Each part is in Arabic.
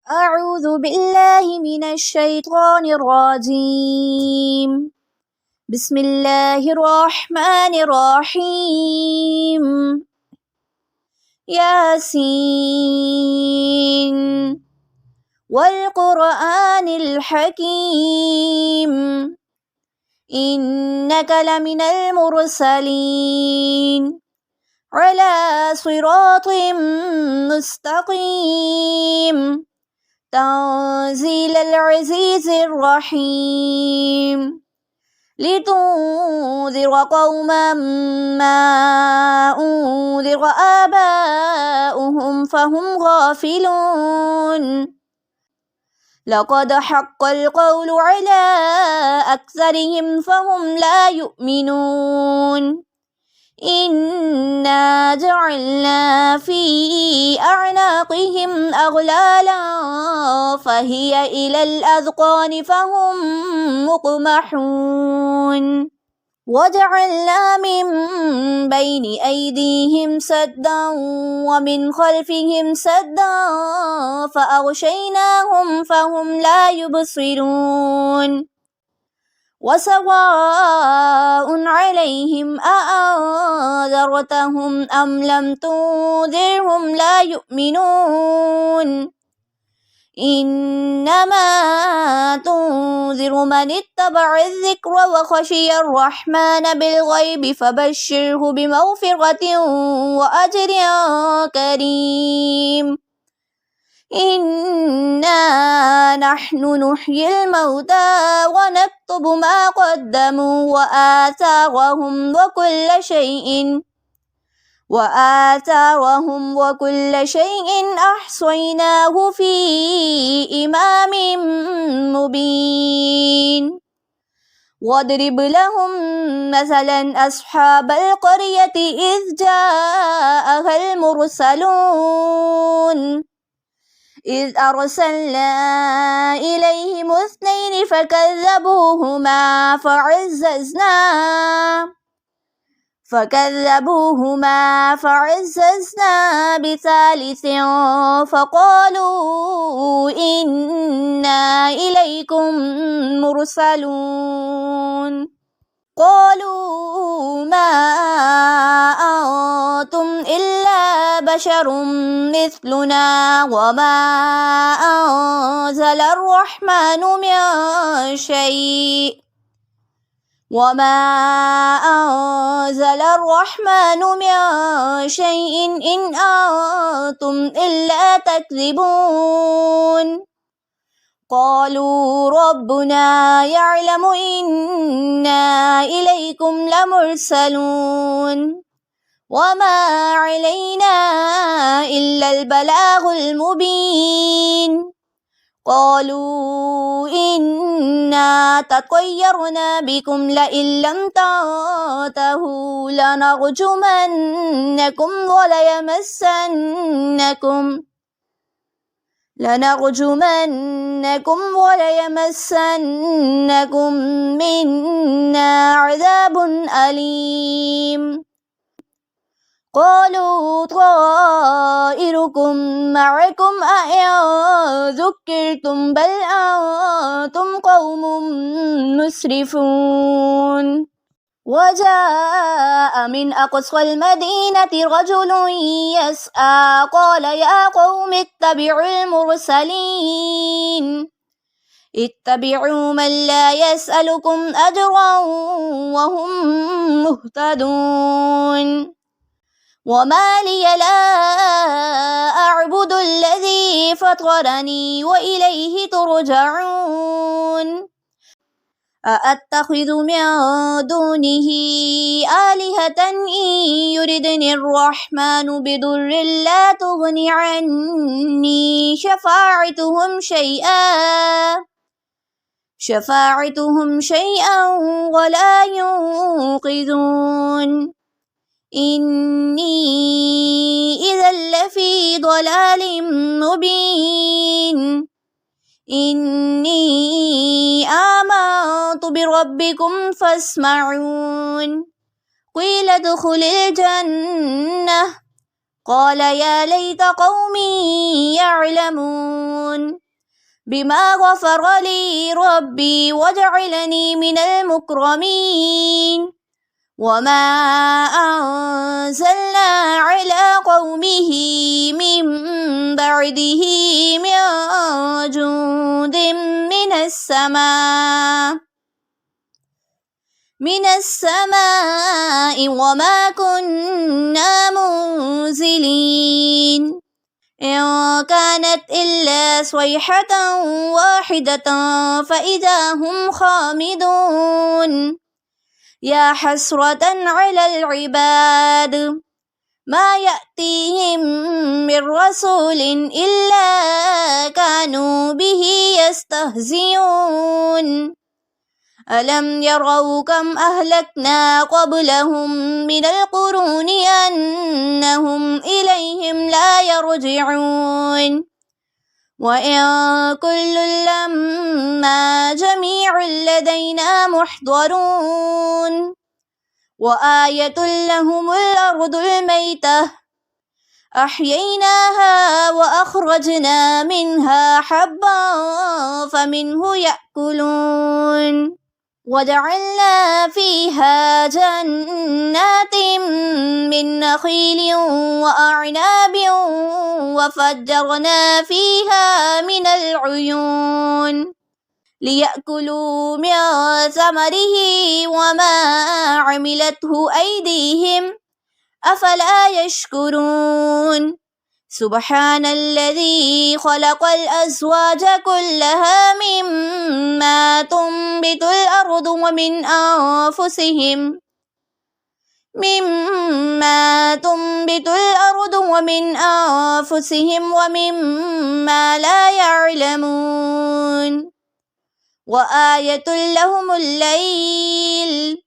أعوذ بالله من الشيطان الرجيم. بسم الله الرحمن الرحيم. ياسين والقرآن الحكيم إنك لمن المرسلين على صراط مستقيم تنزيل العزيز الرحيم لتنذر قوما ما أنذر آباؤهم فهم غافلون لقد حق القول على أكثرهم فهم لا يؤمنون إنا جعلنا في أعناقهم أغلالا فهي إلى الأذقان فهم مقمحون وجعلنا من بين أيديهم سدا ومن خلفهم سدا فأغشيناهم فهم لا يبصرون وسواء عليهم أأنذرتهم أم لم تنذرهم لا يؤمنون إنما تنذر من اتبع الذكر وخشي الرحمن بالغيب فبشره بمغفرة وأجر كريم إنا نحن نحيي الموتى ونكتب ما قدموا وكل شيء أحصيناه في إمام مبين واضرب لهم مثلا أصحاب القرية إذ جاءها المرسلون إذ أرسلنا إليهم اثنين فكذبوهما فعززنا بثالث فقالوا إنا إليكم مرسلون قالوا ما أنتم إلا بشر مثلنا وما أنزل الرحمن من شيء إن أنتم إلا تكذبون قالوا ربنا يعلم إنا إليكم لمرسلون وما علينا إلا البلاغ المبين قالوا إنا تطيرنا بكم لئن لم تنتهوا لنرجمنكم وليمسنكم منا عذاب أليم قالوا طائركم معكم أئن ذكرتم بل أنتم قوم مسرفون وجاء من أقصى المدينة رجل يسعى قال يا قوم اتبعوا المرسلين اتبعوا من لا يسألكم أجرا وهم مهتدون وما لي لا أعبد الذي فطرني وإليه ترجعون أأتخذ من دونه آلهة إن يردني الرحمن بضر لا تغن عني شفاعتهم شيئا ولا ينقذون إني إذا لفي ضلال مبين إني آمنت بربكم فاسمعون قيل ادخل الجنة قال يا ليت قومي يعلمون بما غفر لي ربي وجعلني من المكرمين وما أنزلنا على قومه من بعده من جند من السماء وما كنا منزلين إن كانت إلا صيحة واحدة فإذا هم خامدون يا حسرة على العباد ما يأتيهم من رسول إلا كانوا به يستهزئون ألم يروا كم أهلكنا قبلهم من القرون أنهم إليهم لا يرجعون وإن كل لما جميع لدينا محضرون وآية لهم الأرض الميتة أحييناها وأخرجنا منها حبا فمنه يأكلون وجعلنا فيها جنات من نخيل وأعناب وفجرنا فيها من العيون ليأكلوا من ثمره وما عملته أيديهم أفلا يشكرون سبحان الذي خلق الأزواج كلها مما تنبت الأرض ومن أنفسهم ومما لا يعلمون وآية لهم الليل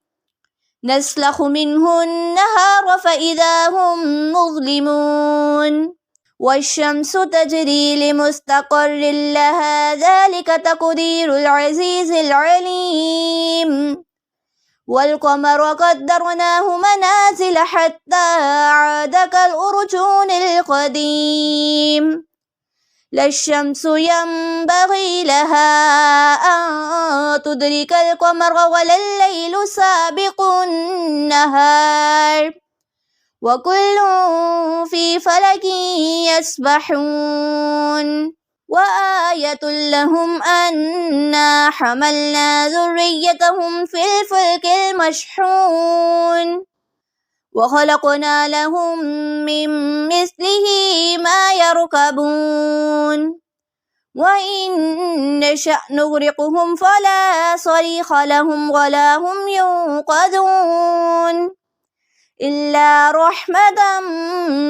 نسلخ منه النهار فإذا هم مظلمون والشمس تجري لمستقر لها ذلك تقدير العزيز العليم والقمر قدرناه منازل حتى عاد كالأرجون القديم لا الشمس ينبغي لها أن تدرك القمر ولا الليل سابق النهار وكل في فلك يسبحون وآية لهم أنا حملنا ذريتهم في الفلك المشحون وخلقنا لهم من مثله ما يركبون وإن نشأ نغرقهم فلا صريخ لهم ولا هم ينقذون إلا رحمة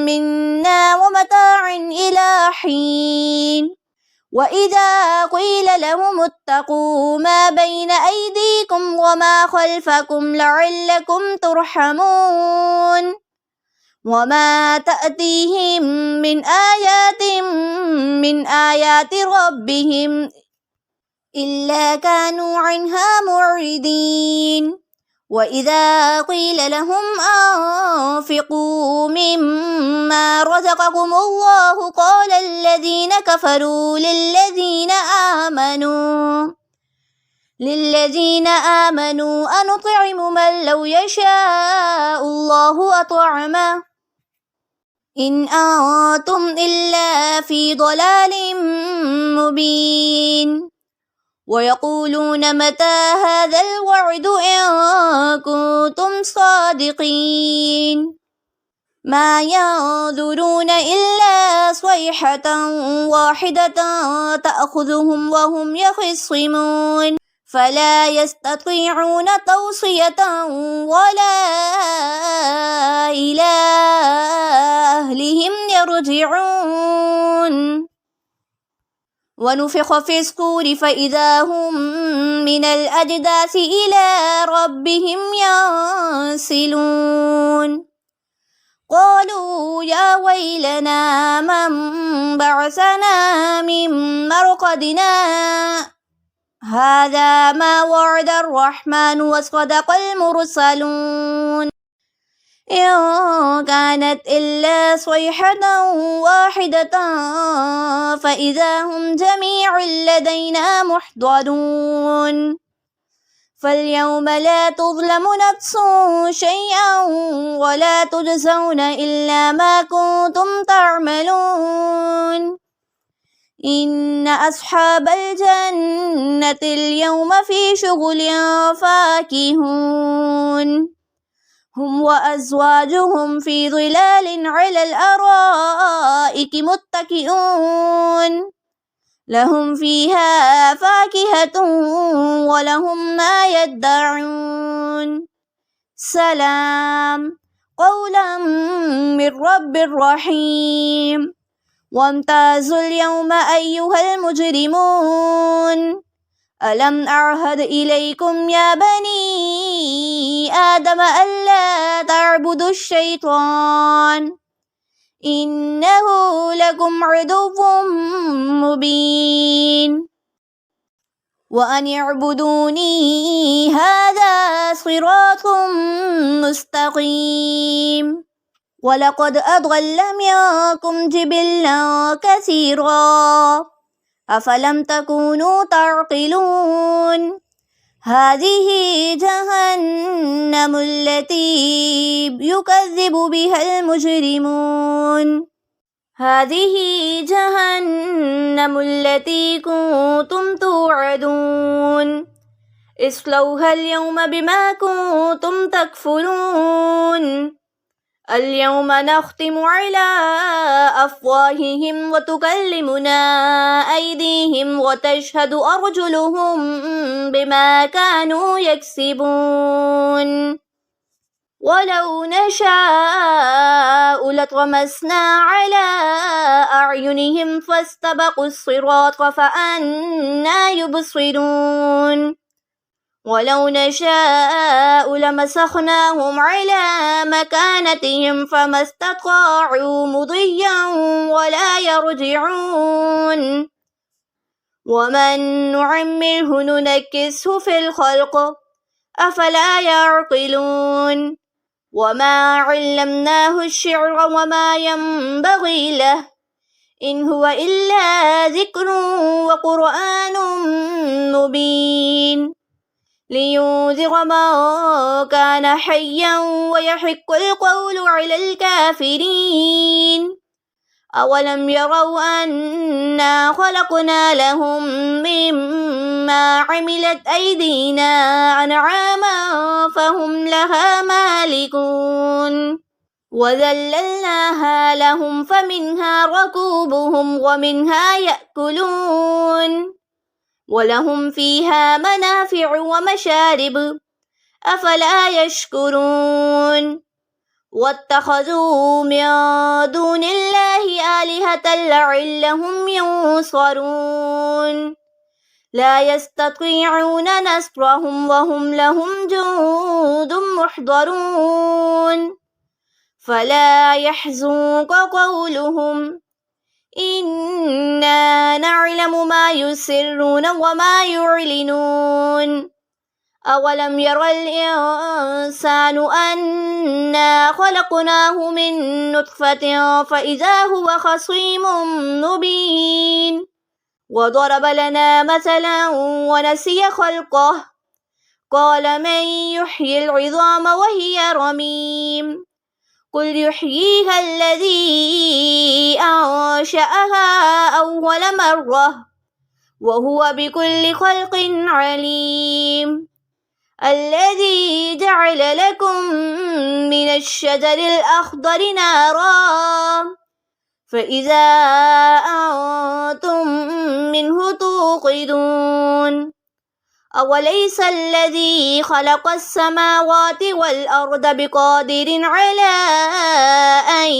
منا ومتاع إلى حين وإذا قيل لهم اتقوا ما بين أيديكم وما خلفكم لعلكم ترحمون وما تأتيهم من آيات ربهم إلا كانوا عنها معرضين وإذا قيل لهم أنفقوا مما رزقكم الله قال الذين كفروا للذين آمنوا أنطعم من لو يشاء الله أطعمه إن أنتم إلا في ضلال مبين ويقولون متى هذا الوعد إن كنتم صادقين ما ينظرون إلا صيحة واحدة تأخذهم وهم يخصمون فلا يستطيعون توصية ولا إلى أهلهم يرجعون ونفخ في الصور فإذا هم من الأجداث إلى ربهم ينسلون قالوا يا ويلنا من بعثنا من مرقدنا هذا ما وعد الرحمن وصدق المرسلون إن كانت إلا صيحة واحدة فإذا هم جميع لدينا محضرون فاليوم لا تظلم نفس شيئا ولا تجزون إلا ما كنتم تعملون إن أصحاب الجنة اليوم في شغل فاكهون هم وأزواجهم في ظلال على الأرائك متكئون لهم فيها فاكهة ولهم ما يدعون سلام قولا من رب رحيم وامتازوا اليوم أيها المجرمون ألم أعهد إليكم يا بني آدم ألا تعبدوا الشيطان إنه لكم عدو مبين وأن اعبدوني هذا صراط مستقيم ولقد أضل منكم جبلا كثيرا أفلم تكونوا تعقلون هذه جهنم التي يكذب بها المجرمون هذه جهنم التي كنتم توعدون اصلوها اليوم بما كنتم تكفرون اليوم نختم على أفواههم وتكلمنا أيديهم وتشهد أرجلهم بما كانوا يكسبون ولو نشاء لطمسنا على أعينهم فاستبقوا الصراط فأنى يبصرون ولو نشاء لمسخناهم على مكانتهم فما استطاعوا مضيا ولا يرجعون ومن نعمره ننكسه في الخلق أفلا يعقلون وما علمناه الشعر وما ينبغي له إن هو إلا ذكر وقرآن مبين لينذر من كان حيا ويحق القول على الكافرين أولم يروا أنا خلقنا لهم مما عملت أيدينا أنعاما فهم لها مالكون وذللناها لهم فمنها ركوبهم ومنها يأكلون ولهم فيها منافع ومشارب أفلا يشكرون واتخذوا من دون الله آلهة لعلهم ينصرون لا يستطيعون نصرهم وهم لهم جند محضرون فلا يحزنك قولهم إنا نعلم ما يسرون وما يعلنون أولم ير الإنسان أنا خلقناه من نطفة فإذا هو خصيم مبين وضرب لنا مثلا ونسي خلقه قال من يحيي العظام وهي رميم قل يحييها الذي أنشأها أول مرة وهو بكل خلق عليم الذي جعل لكم من الشجر الأخضر نارا فإذا أنتم منه توقدون أوليس الذي خلق السماوات والأرض بقادر على أن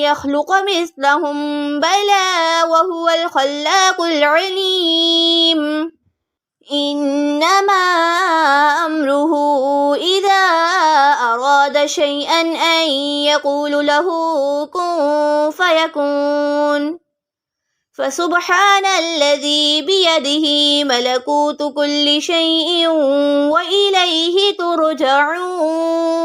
يخلق مثلهم بلى وهو الخلاق العليم إنما أمره إذا أراد شيئا أن يقول له كن فيكون فسبحان الذي بيده ملكوت كل شيء وإليه ترجعون.